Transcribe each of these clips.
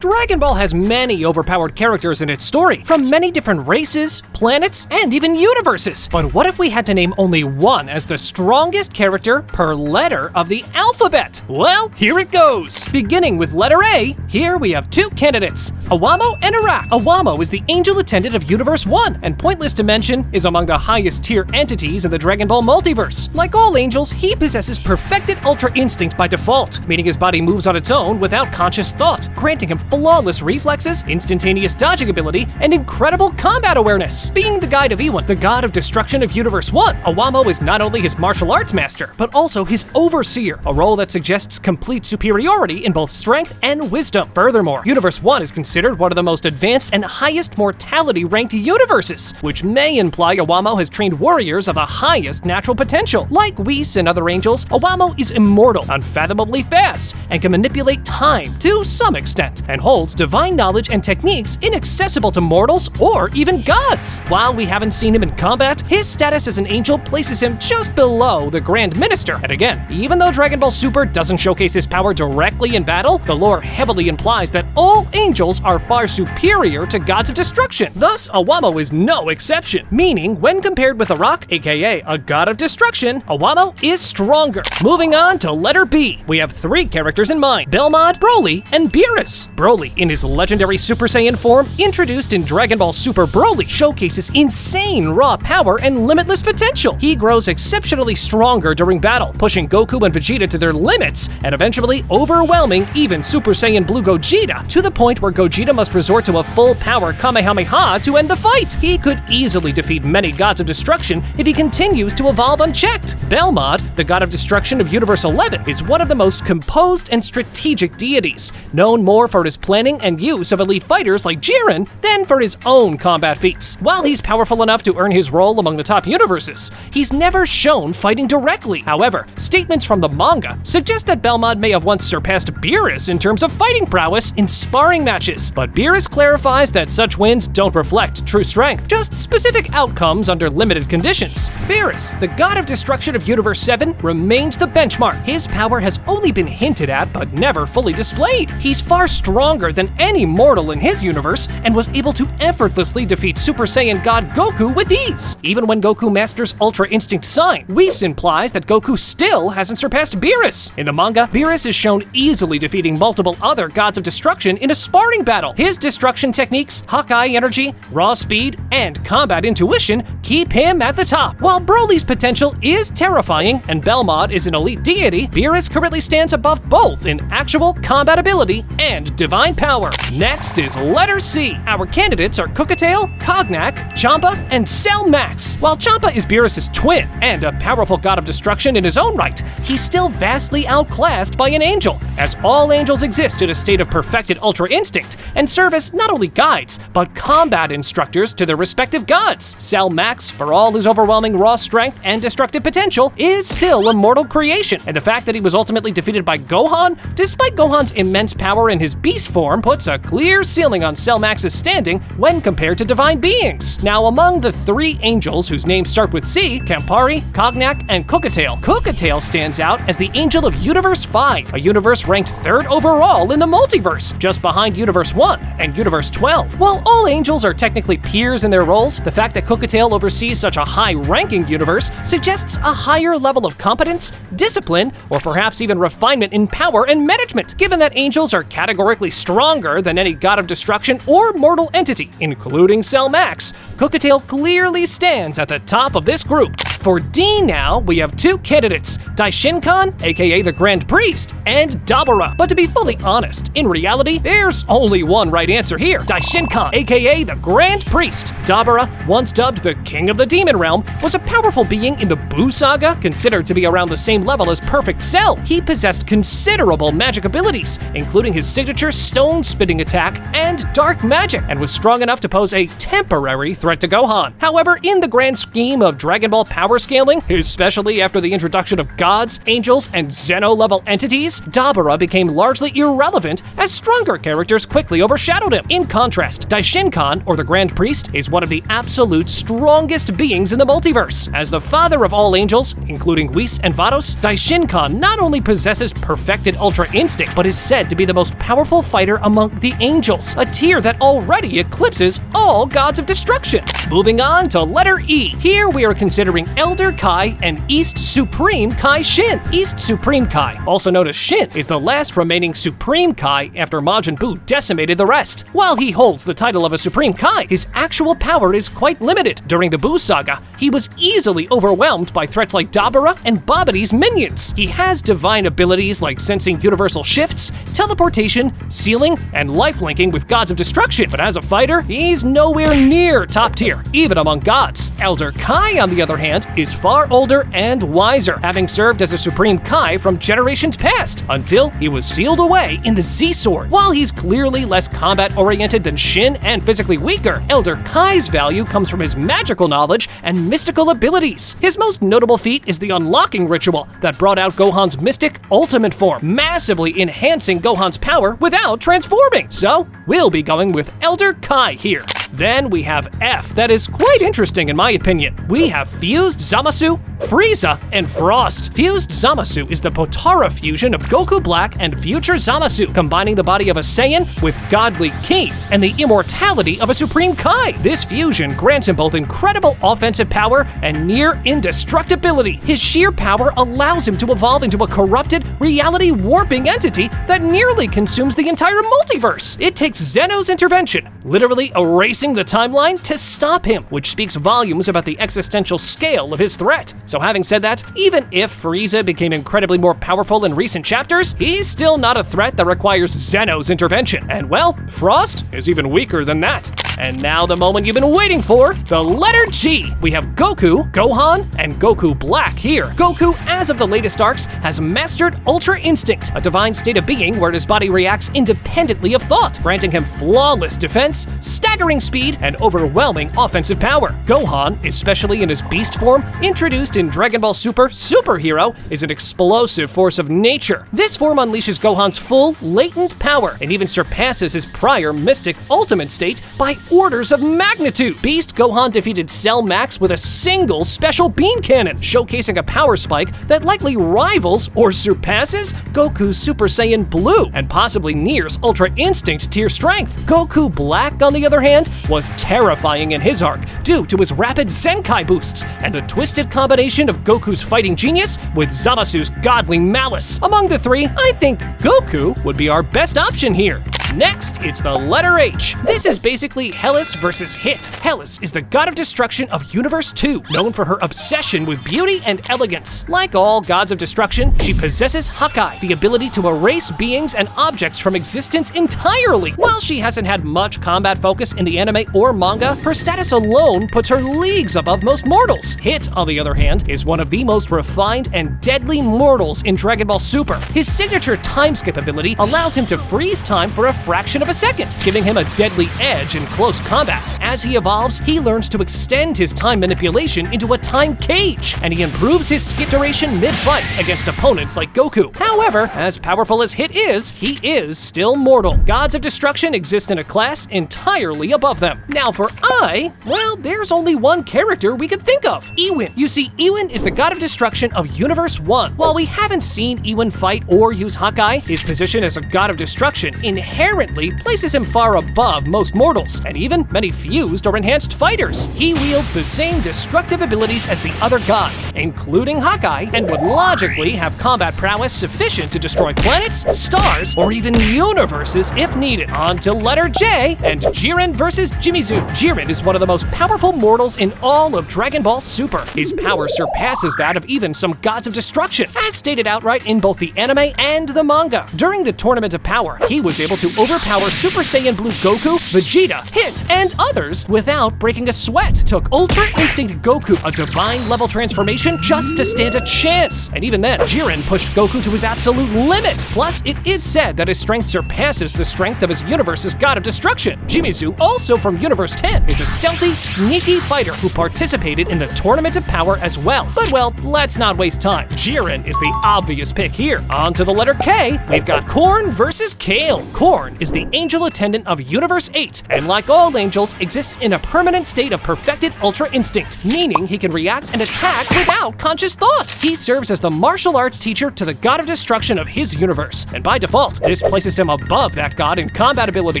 Dragon Ball has many overpowered characters in its story, from many different races, planets, and even universes. But what if we had to name only one as the strongest character per letter of the alphabet? Well, here it goes. Beginning with letter A, here we have two candidates, Awamo and Arak. Awamo is the angel attendant of Universe 1, and pointless to mention, is among the highest tier entities in the Dragon Ball multiverse. Like all angels, he possesses perfected Ultra Instinct by default, meaning his body moves on its own without conscious thought, granting him flawless reflexes, instantaneous dodging ability, and incredible combat awareness. Being the guide of Ewan, the god of destruction of Universe 1, Awamo is not only his martial arts master, but also his overseer, a role that suggests complete superiority in both strength and wisdom. Furthermore, Universe 1 is considered one of the most advanced and highest mortality ranked universes, which may imply Awamo has trained warriors of the highest natural potential. Like Whis and other angels, Awamo is immortal, unfathomably fast, and can manipulate time to some extent, and holds divine knowledge and techniques inaccessible to mortals or even gods. While we haven't seen him in combat, his status as an angel places him just below the Grand Minister. And again, even though Dragon Ball Super doesn't showcase his power directly in battle, the lore heavily implies that all angels are far superior to gods of destruction. Thus, Awamo is no exception, meaning when compared with Arak, aka a god of destruction, Awamo is stronger. Moving on to letter B, we have three characters in mind, Belmod, Broly, and Beerus. Broly, in his legendary Super Saiyan form, introduced in Dragon Ball Super Broly, showcases insane raw power and limitless potential. He grows exceptionally stronger during battle, pushing Goku and Vegeta to their limits, and eventually overwhelming even Super Saiyan Blue Gogeta, to the point where Gogeta must resort to a full-power Kamehameha to end the fight. He could easily defeat many gods of destruction if he continues to evolve unchecked. Belmod, the god of destruction of Universe 11, is one of the most composed and strategic deities, known more for his planning and use of elite fighters like Jiren than for his own combat feats. While he's powerful enough to earn his role among the top universes, he's never shown fighting directly. However, statements from the manga suggest that Belmod may have once surpassed Beerus in terms of fighting prowess in sparring matches, but Beerus clarifies that such wins don't reflect true strength, just specific outcomes under limited conditions. Beerus, the god of destruction of Universe 7, remains the benchmark. His power has only been hinted at but never fully displayed. He's far stronger than any mortal in his universe and was able to effortlessly defeat Super Saiyan God Goku with ease. Even when Goku masters Ultra Instinct Sign, Whis implies that Goku still hasn't surpassed Beerus. In the manga, Beerus is shown easily defeating multiple other gods of destruction in a sparring battle. His destruction techniques, Hawkeye energy, raw speed, and combat intuition keep him at the top. While Broly's potential is terrifying and Belmod is an elite deity, Beerus currently stands above both in actual combat ability and divine power. Next is letter C. Our candidates are Cookatail, Cognac, Champa, and Cell Max. While Champa is Beerus' twin and a powerful god of destruction in his own right, he's still vastly outclassed by an angel, as all angels exist in a state of perfected Ultra Instinct and serve as not only guides, but combat instructors to their respective gods. Cell Max, for all his overwhelming raw strength and destructive potential, is still a mortal creation, and the fact that he was ultimately defeated by Gohan, despite Gohan's immense power in his beast form, puts a clear ceiling on Cell Max's standing when compared to divine beings. Now, among the three angels whose names start with C, Campari, Cognac, and Cookatail, Cookatail stands out as the angel of Universe 5, a universe ranked third overall in the multiverse, just behind Universe 1 and Universe 12. While all angels are technically peers in their roles, the fact that Cookatail oversees such a high-ranking universe suggests a higher level of competence, discipline, or perhaps even refinement in power and management, given that angels are categorically stronger than any god of destruction or mortal entity, including Cell Max. Cookatail clearly stands at the top of this group. For D now, we have two candidates, Daishinkan, aka the Grand Priest, and Dabura. But to be fully honest, in reality, there's only one right answer here, Daishinkan, aka the Grand Priest. Dabura, once dubbed the King of the Demon Realm, was a powerful being in the Buu Saga, considered to be around the same level as Perfect Cell. He possessed considerable magic abilities, including his signature stone-spitting attack and dark magic, and was strong enough to pose a temporary threat to Gohan. However, in the grand scheme of Dragon Ball power power scaling, especially after the introduction of gods, angels, and Zeno-level entities, Dabura became largely irrelevant as stronger characters quickly overshadowed him. In contrast, Daishinkan, or the Grand Priest, is one of the absolute strongest beings in the multiverse. As the father of all angels, including Whis and Vados, Daishinkan not only possesses perfected Ultra Instinct, but is said to be the most powerful fighter among the angels, a tier that already eclipses all gods of destruction. Moving on to letter E. Here we are considering Elder Kai and East Supreme Kai Shin. East Supreme Kai, also known as Shin, is the last remaining Supreme Kai after Majin Buu decimated the rest. While he holds the title of a Supreme Kai, his actual power is quite limited. During the Buu saga, he was easily overwhelmed by threats like Dabura and Babidi's minions. He has divine abilities like sensing universal shifts, teleportation, sealing, and life-linking with gods of destruction, but as a fighter, he's nowhere near top tier, even among gods. Elder Kai, on the other hand, is far older and wiser, having served as a Supreme Kai from generations past, until he was sealed away in the Z-Sword. While he's clearly less combat-oriented than Shin and physically weaker, Elder Kai's value comes from his magical knowledge and mystical abilities. His most notable feat is the unlocking ritual that brought out Gohan's mystic ultimate form, massively enhancing Gohan's power without transforming. So, we'll be going with Elder Kai here. Then we have F, that is quite interesting in my opinion. We have Fused Zamasu, Frieza, and Frost. Fused Zamasu is the Potara fusion of Goku Black and future Zamasu, combining the body of a Saiyan with godly ki and the immortality of a Supreme Kai. This fusion grants him both incredible offensive power and near indestructibility. His sheer power allows him to evolve into a corrupted, reality-warping entity that nearly consumes the entire multiverse. It takes Zeno's intervention, literally erasing the timeline, to stop him, which speaks volumes about the existential scale of his threat. So having said that, even if Frieza became incredibly more powerful in recent chapters, he's still not a threat that requires Zeno's intervention. And well, Frost is even weaker than that. And now the moment you've been waiting for, the letter G. We have Goku, Gohan, and Goku Black here. Goku, as of the latest arcs, has mastered Ultra Instinct, a divine state of being where his body reacts independently of thought, granting him flawless defense, staggering speed, and overwhelming offensive power. Gohan, especially in his beast form, introduced in Dragon Ball Superhero, is an explosive force of nature. This form unleashes Gohan's full, latent power, and even surpasses his prior mystic ultimate state by orders of magnitude. Beast Gohan defeated Cell Max with a single special beam cannon, showcasing a power spike that likely rivals or surpasses Goku's Super Saiyan Blue, and possibly nears Ultra Instinct tier strength. Goku Black, on the other hand, was terrifying in his arc due to his rapid Zenkai boosts and the twisted combination of Goku's fighting genius with Zamasu's godly malice. Among the three, I think Goku would be our best option here. Next, it's the letter H. This is basically Hellas versus Hit. Hellas is the god of destruction of Universe 2, known for her obsession with beauty and elegance. Like all gods of destruction, she possesses Hakai, the ability to erase beings and objects from existence entirely. While she hasn't had much combat focus in the anime or manga, her status alone puts her leagues above most mortals. Hit, on the other hand, is one of the most refined and deadly mortals in Dragon Ball Super. His signature time skip ability allows him to freeze time for a fraction of a second, giving him a deadly edge in close combat. As he evolves, he learns to extend his time manipulation into a time cage, and he improves his skip duration mid-fight against opponents like Goku. However, as powerful as Hit is, he is still mortal. Gods of destruction exist in a class entirely above them. Now for I, well, there's only one character we could think of, Ewin. You see, Ewin is the god of destruction of Universe 1. While we haven't seen Ewin fight or use Hakai, his position as a god of destruction inherently places him far above most mortals, and even many fused or enhanced fighters. He wields the same destructive abilities as the other gods, including Hakai, and would logically have combat prowess sufficient to destroy planets, stars, or even universes if needed. On to letter J, and Jiren versus Jimizu. Jiren is one of the most powerful mortals in all of Dragon Ball Super. His power surpasses that of even some gods of destruction, as stated outright in both the anime and the manga. During the Tournament of Power, he was able to overpower Super Saiyan Blue Goku, Vegeta, Hit, and others others without breaking a sweat. Took Ultra Instinct Goku, a divine level transformation, just to stand a chance. And even then, Jiren pushed Goku to his absolute limit. Plus, it is said that his strength surpasses the strength of his universe's god of destruction. Jimizu, also from Universe 10, is a stealthy, sneaky fighter who participated in the Tournament of Power as well. But well, let's not waste time. Jiren is the obvious pick here. On to the letter K, we've got Corn versus Kale. Corn is the angel attendant of Universe 8, and like all angels, exists in a permanent state of perfected Ultra Instinct, meaning he can react and attack without conscious thought. He serves as the martial arts teacher to the god of destruction of his universe, and by default, this places him above that god in combat ability.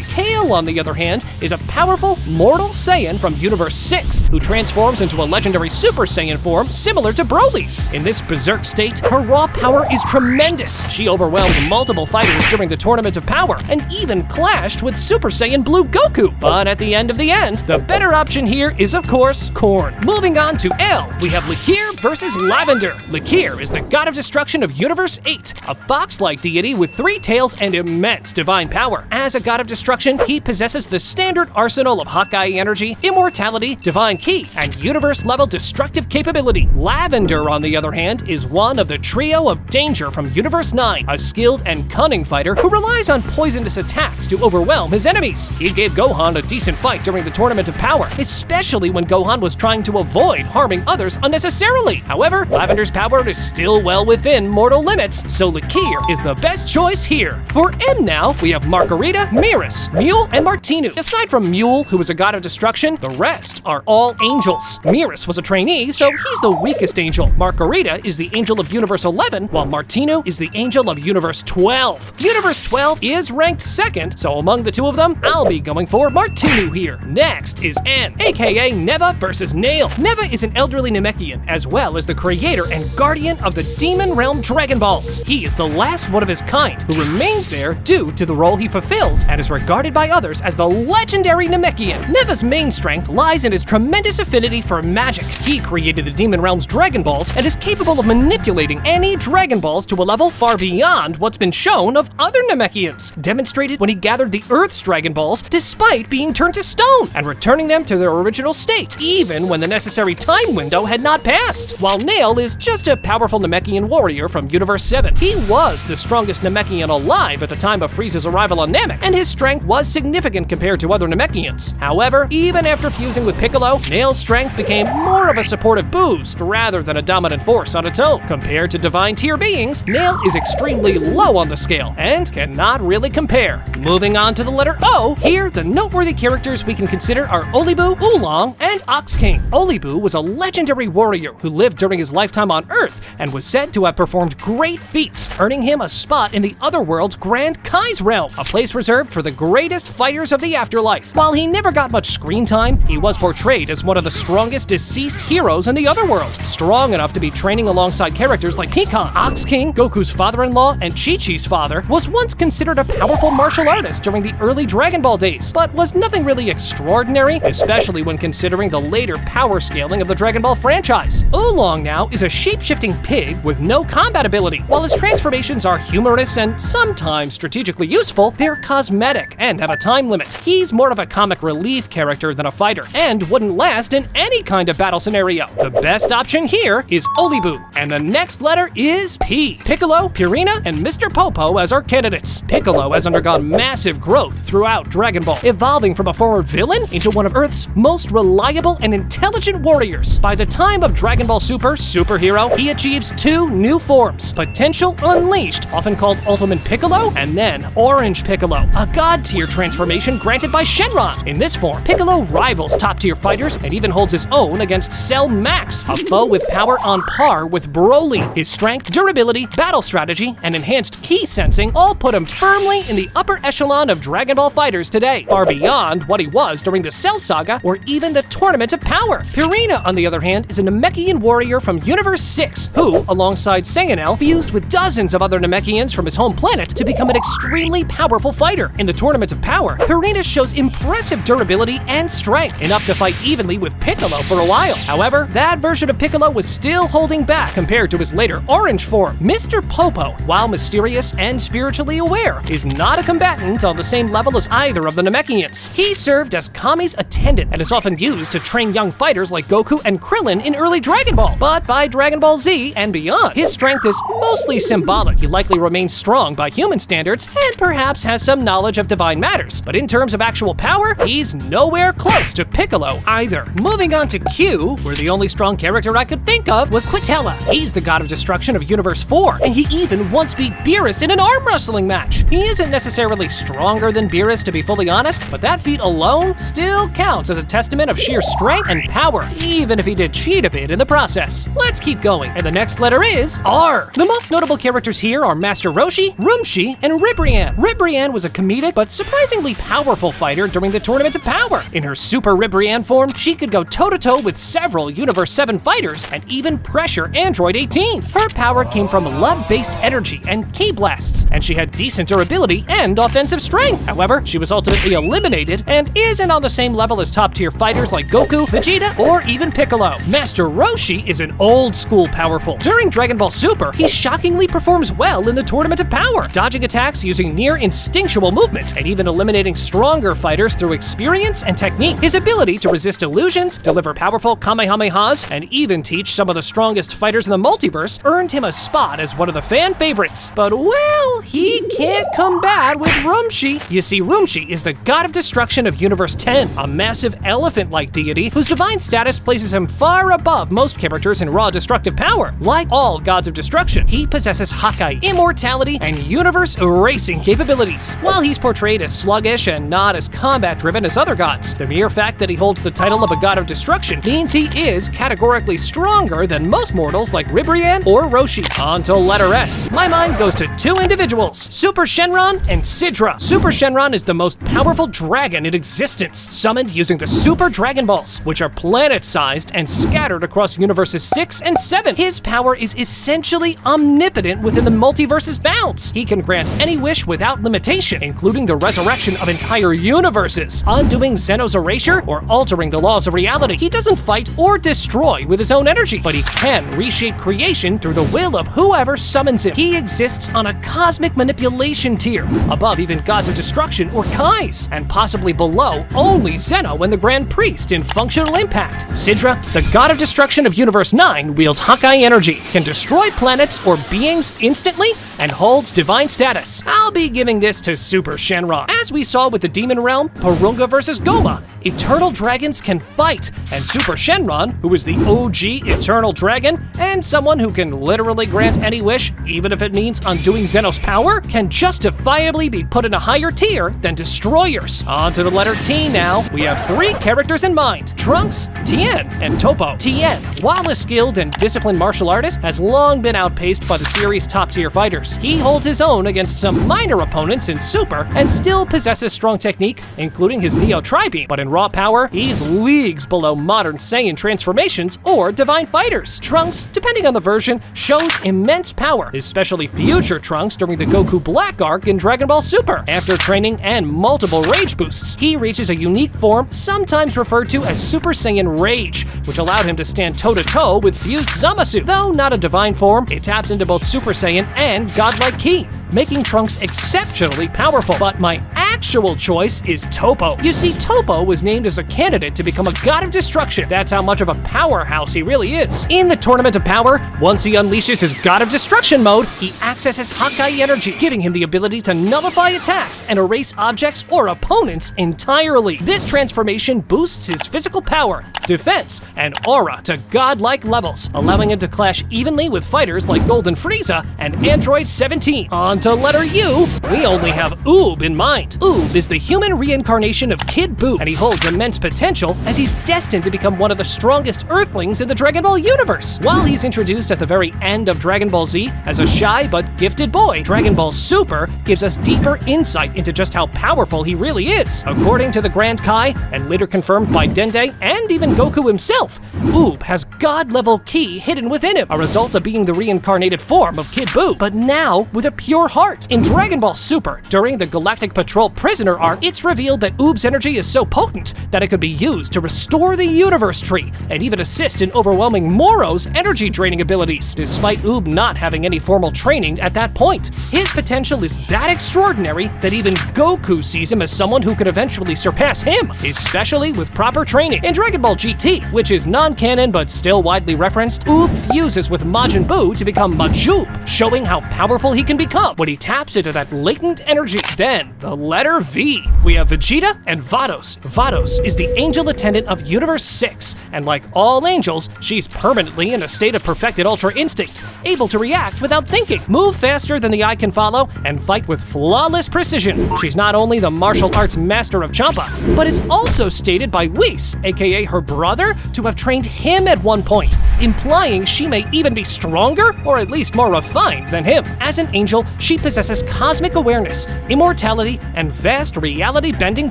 Kale, on the other hand, is a powerful, mortal Saiyan from Universe 6, who transforms into a legendary Super Saiyan form similar to Broly's. In this berserk state, her raw power is tremendous. She overwhelmed multiple fighters during the Tournament of Power, and even clashed with Super Saiyan Blue Goku. But at the end of the end, the better option here is, of course, Corn. Moving on to L, we have Lakir versus Lavender. Lakir is the god of destruction of Universe 8, a fox-like deity with 3 tails and immense divine power. As a god of destruction, he possesses the standard arsenal of Hawkeye energy, immortality, divine ki, and universe-level destructive capability. Lavender, on the other hand, is one of the trio of danger from Universe 9, a skilled and cunning fighter who relies on poisonous attacks to overwhelm his enemies. He gave Gohan a decent fight during the Tournament of Power, especially when Gohan was trying to avoid harming others unnecessarily. However, Lavender's power is still well within mortal limits, so Lakir is the best choice here. For M now, we have Margarita, Miras, Mule, and Martinu. Aside from Mule, who is a god of destruction, the rest are all angels. Miras was a trainee, so he's the weakest angel. Margarita is the angel of Universe 11, while Martinu is the angel of Universe 12. Universe 12 is ranked second, so among the two of them, I'll be going for Martinu here. Next is N, aka Neva versus Nail. Neva is an elderly Namekian, as well as the creator and guardian of the Demon Realm Dragon Balls. He is the last one of his kind, who remains there due to the role he fulfills and is regarded by others as the legendary Namekian. Neva's main strength lies in his tremendous affinity for magic. He created the Demon Realm's Dragon Balls and is capable of manipulating any Dragon Balls to a level far beyond what's been shown of other Namekians, demonstrated when he gathered the Earth's Dragon Balls despite being turned to stone and returning them to their original state, even when the necessary time window had not passed. While Nail is just a powerful Namekian warrior from Universe 7, he was the strongest Namekian alive at the time of Frieza's arrival on Namek, and his strength was significant compared to other Namekians. However, even after fusing with Piccolo, Nail's strength became more of a supportive boost rather than a dominant force on its own. Compared to divine tier beings, Nail is extremely low on the scale and cannot really compare. Moving on to the letter O, here the noteworthy characters we can consider are Olibu, Oolong, and Ox King. Olibu was a legendary warrior who lived during his lifetime on Earth and was said to have performed great feats, earning him a spot in the Otherworld's Grand Kai's realm, a place reserved for the greatest fighters of the afterlife. While he never got much screen time, he was portrayed as one of the strongest deceased heroes in the Otherworld, strong enough to be training alongside characters like Pikan. Ox King, Goku's father-in-law and Chi-Chi's father, was once considered a powerful martial artist during the early Dragon Ball days, but was nothing really extraordinary, especially when considering the later power scaling of the Dragon Ball franchise. Oolong now is a shape-shifting pig with no combat ability. While his transformations are humorous and sometimes strategically useful, they're cosmetic and have a time limit. He's more of a comic relief character than a fighter, and wouldn't last in any kind of battle scenario. The best option here is Olibu, and the next letter is P. Piccolo, Purina, and Mr. Popo as our candidates. Piccolo has undergone massive growth throughout Dragon Ball, evolving from a former villain into one of Earth's most reliable and intelligent warriors. By the time of Dragon Ball Super Superhero, he achieves 2 new forms: Potential Unleashed, often called Ultimate Piccolo, and then Orange Piccolo, a god-tier transformation granted by Shenron. In this form, Piccolo rivals top-tier fighters and even holds his own against Cell Max, a foe with power on par with Broly. His strength, durability, battle strategy, and enhanced ki sensing all put him firmly in the upper echelon of Dragon Ball fighters today, far beyond what he was during the Cell Saga or even the Tournament of Power. Purina, on the other hand, is a Namekian warrior from Universe 6, who, alongside Saiyan, fused with dozens of other Namekians from his home planet to become an extremely powerful fighter. In the Tournament of Power, Purina shows impressive durability and strength, enough to fight evenly with Piccolo for a while. However, that version of Piccolo was still holding back compared to his later orange form. Mr. Popo, while mysterious and spiritually aware, is not a combatant on the same level as either of the Namekians. He served as Kami's attendant and is often used to train young fighters like Goku and Krillin in early Dragon Ball. But by Dragon Ball Z and beyond, his strength is mostly symbolic. He likely remains strong by human standards and perhaps has some knowledge of divine matters. But in terms of actual power, he's nowhere close to Piccolo either. Moving on to Q, where the only strong character I could think of was Quitella. He's the god of destruction of Universe 4, and he even once beat Beerus in an arm wrestling match. He isn't necessarily stronger than Beerus, to be fully honest, but that feat alone still counts as a testament of sheer strength and power, even if he did cheat a bit in the process. Let's keep going, and the next letter is R. The most notable characters here are Master Roshi, Rumshi, and Ribrianne. Ribrianne was a comedic but surprisingly powerful fighter during the Tournament of Power. In her Super Ribrianne form, she could go toe-to-toe with several Universe 7 fighters and even pressure Android 18. Her power came from love-based energy and ki blasts, and she had decent durability and offensive strength. However, she was ultimately eliminated and isn't on the same level as top-tier fighters like Goku, Vegeta, or even Piccolo. Master Roshi is an old-school powerful. During Dragon Ball Super, he shockingly performs well in the Tournament of Power, dodging attacks using near-instinctual movement, and even eliminating stronger fighters through experience and technique. His ability to resist illusions, deliver powerful Kamehamehas, and even teach some of the strongest fighters in the multiverse earned him a spot as one of the fan favorites. But well, he can't combat with Rumshi. You see, Rumshi is the god of destruction of Universe 10, a massive elephant-like deity whose divine status places him far above most characters in raw destructive power. Like all gods of destruction, he possesses Hakai, immortality, and universe erasing capabilities. While he's portrayed as sluggish and not as combat-driven as other gods, the mere fact that he holds the title of a god of destruction means he is categorically stronger than most mortals like Ribrianne or Roshi. On to letter S. My mind goes to two individuals, Super Shenron and Sidra. Super Shenron is the most powerful dragon in existence, summoned using the Super Dragon Balls, which are planet-sized and scattered across universes 6 and 7. His power is essentially omnipotent within the multiverse's bounds. He can grant any wish without limitation, including the resurrection of entire universes, undoing Zeno's erasure, or altering the laws of reality. He doesn't fight or destroy with his own energy, but he can reshape creation through the will of whoever summons him. He exists on a cosmic manipulation tier, above even gods of destruction or Kais, and possibly below only Zeno and the Grand Priest in functional impact. Sidra, the god of destruction of Universe 9, wields Hakai energy, can destroy planets or beings instantly, and holds divine status. I'll be giving this to Super Shenron. As we saw with the Demon Realm, Porunga versus Goma, eternal dragons can fight, and Super Shenron, who is the OG eternal dragon, and someone who can literally grant any wish, even if it means undoing Zeno's power, can justifiably be put in a higher tier than destroyers. On to the letter T now. We have three characters in mind: Trunks, Tien, and Topo. Tien, while a skilled and disciplined martial artist, has long been outpaced by the series' top-tier fighters. He holds his own against some minor opponents in Super, and still possesses strong technique, including his Neo Tri-Beam, but in raw power, he's leagues below modern Saiyan transformations or divine fighters. Trunks, depending on the version, shows immense power, especially future Trunks during the Goku Black arc in Dragon Ball Super. After training and multiple rage boosts, he reaches a unique form sometimes referred to as Super Saiyan Rage, which allowed him to stand toe-to-toe with fused Zamasu. Though not a divine form, it taps into both Super Saiyan and godlike ki, making Trunks exceptionally powerful. But my actual choice is Topo. You see, Topo was named as a candidate to become a god of destruction. That's how much of a powerhouse he really is. In the Tournament of Power, once he unleashes his god of destruction mode, he accesses Hakai energy, giving him the ability to nullify attacks and erase objects or opponents entirely. This transformation boosts his physical power, defense, and aura to godlike levels, allowing him to clash evenly with fighters like Golden Frieza and Android 17. On to letter U, we only have Oob in mind. Oob is the human reincarnation of Kid Buu, and he holds immense potential as he's destined to become one of the strongest Earthlings in the Dragon Ball universe. While he's introduced at the very end of Dragon Ball Z as a shy but gifted boy, Dragon Ball Super gives us deeper insight into just how powerful he really is. According to the Grand Kai, and later confirmed by Dende and even Goku himself, Oob has god-level ki hidden within him, a result of being the reincarnated form of Kid Buu, but now with a pure heart. In Dragon Ball Super, during the Galactic Patrol Prisoner arc, it's revealed that Oob's energy is so potent that it could be used to restore the universe tree, and even assist in overwhelming Moro's energy-draining abilities, despite Oob not having any formal training at that point. His potential is that extraordinary that even Goku sees him as someone who could eventually surpass him, especially with proper training. In Dragon Ball GT, which is non-canon but still widely referenced, Oob fuses with Majin Buu to become Majoob, showing how powerful he can become when he taps into that latent energy. Then, the letter V. We have Vegeta and Vados. Vados is the angel attendant of Universe 6, and like all angels, she's permanently in a state of perfected Ultra Instinct, able to react without thinking, move faster than the eye can follow, and fight with flawless precision. She's not only the martial arts master of Champa, but is also stated by Whis, aka her brother, to have trained him at one point, implying she may even be stronger, or at least more refined than him. As an angel, she possesses cosmic awareness, immortality, and vast reality-bending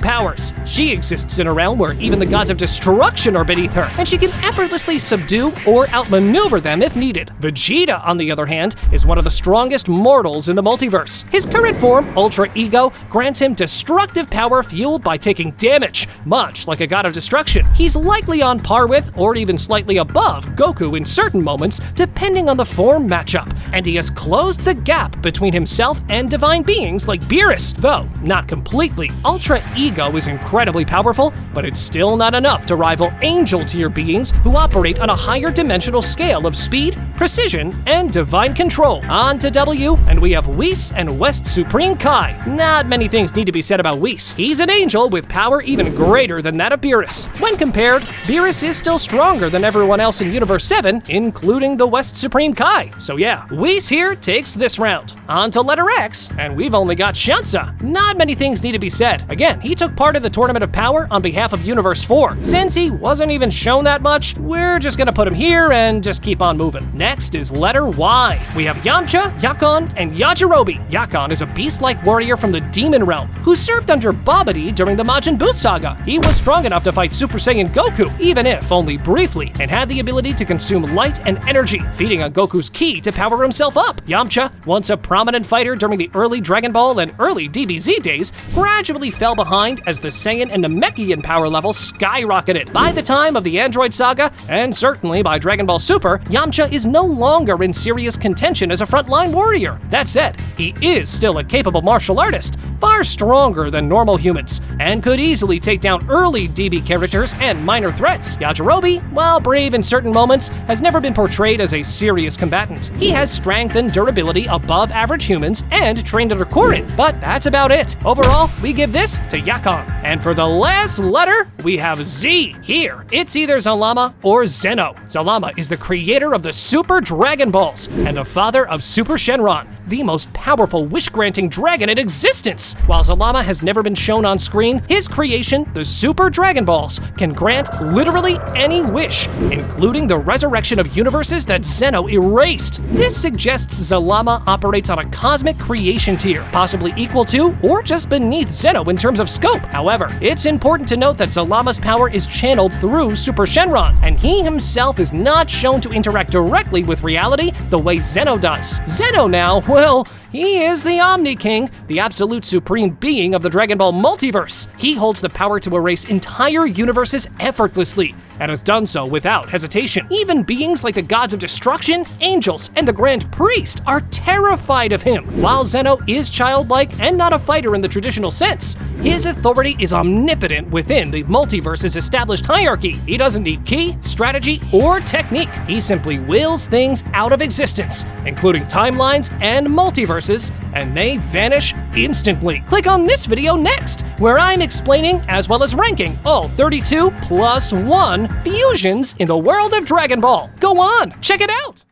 powers. She exists in a realm where even the gods of destruction are beneath her, and she can effortlessly subdue or outmaneuver them if needed. Vegeta, on the other hand, is one of the strongest mortals in the multiverse. His current form, Ultra Ego, grants him destructive power fueled by taking damage, much like a god of destruction. He's likely on par with, or even slightly above, Goku in certain moments, depending on the form matchup, and he has closed the gap between himself and divine beings like Beerus, though not completely. Ultra Ego is incredibly powerful, but it's still not enough to rival angel-tier beings who operate on a higher dimensional scale of speed, precision, and divine control. On to W, and we have Whis and West Supreme Kai. Not many things need to be said about Whis. He's an angel with power even greater than that of Beerus. When compared, Beerus is still stronger than everyone else in Universe 7, including the West Supreme Kai. So yeah, Whis here takes this round. On to letter X, and we've only got Shansa. Not many things need to be said. Again, he took part in the Tournament of Power on behalf of Universe 4. Since he wasn't even shown that much, we're just gonna put him here and just keep on moving. Next is letter Y. We have Yamcha, Yakon, and Yajirobe. Yakon is a beast-like warrior from the Demon Realm who served under Babidi during the Majin Buu saga. He was strong enough to fight Super Saiyan Goku, even if only briefly, and had the ability to consume light and energy, feeding on Goku's ki to power himself up. Yamcha, once a prominent fighter during the early Dragon Ball and early DBZ days, gradually fell behind as the Saiyan and Namekian power levels skyrocketed. By the time of the Android saga, and certainly by Dragon Ball Super, Yamcha is no longer in serious contention as a frontline warrior. That said, he is still a capable martial artist, far stronger than normal humans, and could easily take down early DB characters and minor threats. Yajirobe, while brave in certain moments, has never been portrayed as a serious combatant. He has strength and durability above average humans and trained under Korin, but that's about it. Overall, we give this to Yakon. And for the last letter, we have Z. Here, it's either Zalama or Zeno. Zalama is the creator of the Super Dragon Balls and the father of Super Shenron, the most powerful wish-granting dragon in existence. While Zalama has never been shown on screen, his creation, the Super Dragon Balls, can grant literally any wish, including the resurrection of universes that Zeno erased. This suggests Zalama operates on a cosmic creation tier, possibly equal to or just beneath Zeno in terms of scope. However, it's important to note that Zalama's power is channeled through Super Shenron, and he himself is not shown to interact directly with reality the way Zeno does. Zeno now, well, he is the Omni King, the absolute supreme being of the Dragon Ball multiverse. He holds the power to erase entire universes effortlessly, and has done so without hesitation. Even beings like the gods of destruction, angels, and the Grand Priest are terrified of him. While Zeno is childlike and not a fighter in the traditional sense, his authority is omnipotent within the multiverse's established hierarchy. He doesn't need ki, strategy, or technique. He simply wills things out of existence, including timelines and multiverses, and they vanish instantly. Click on this video next, where I'm explaining as well as ranking all 32 plus 1 fusions in the world of Dragon Ball. Go on, check it out!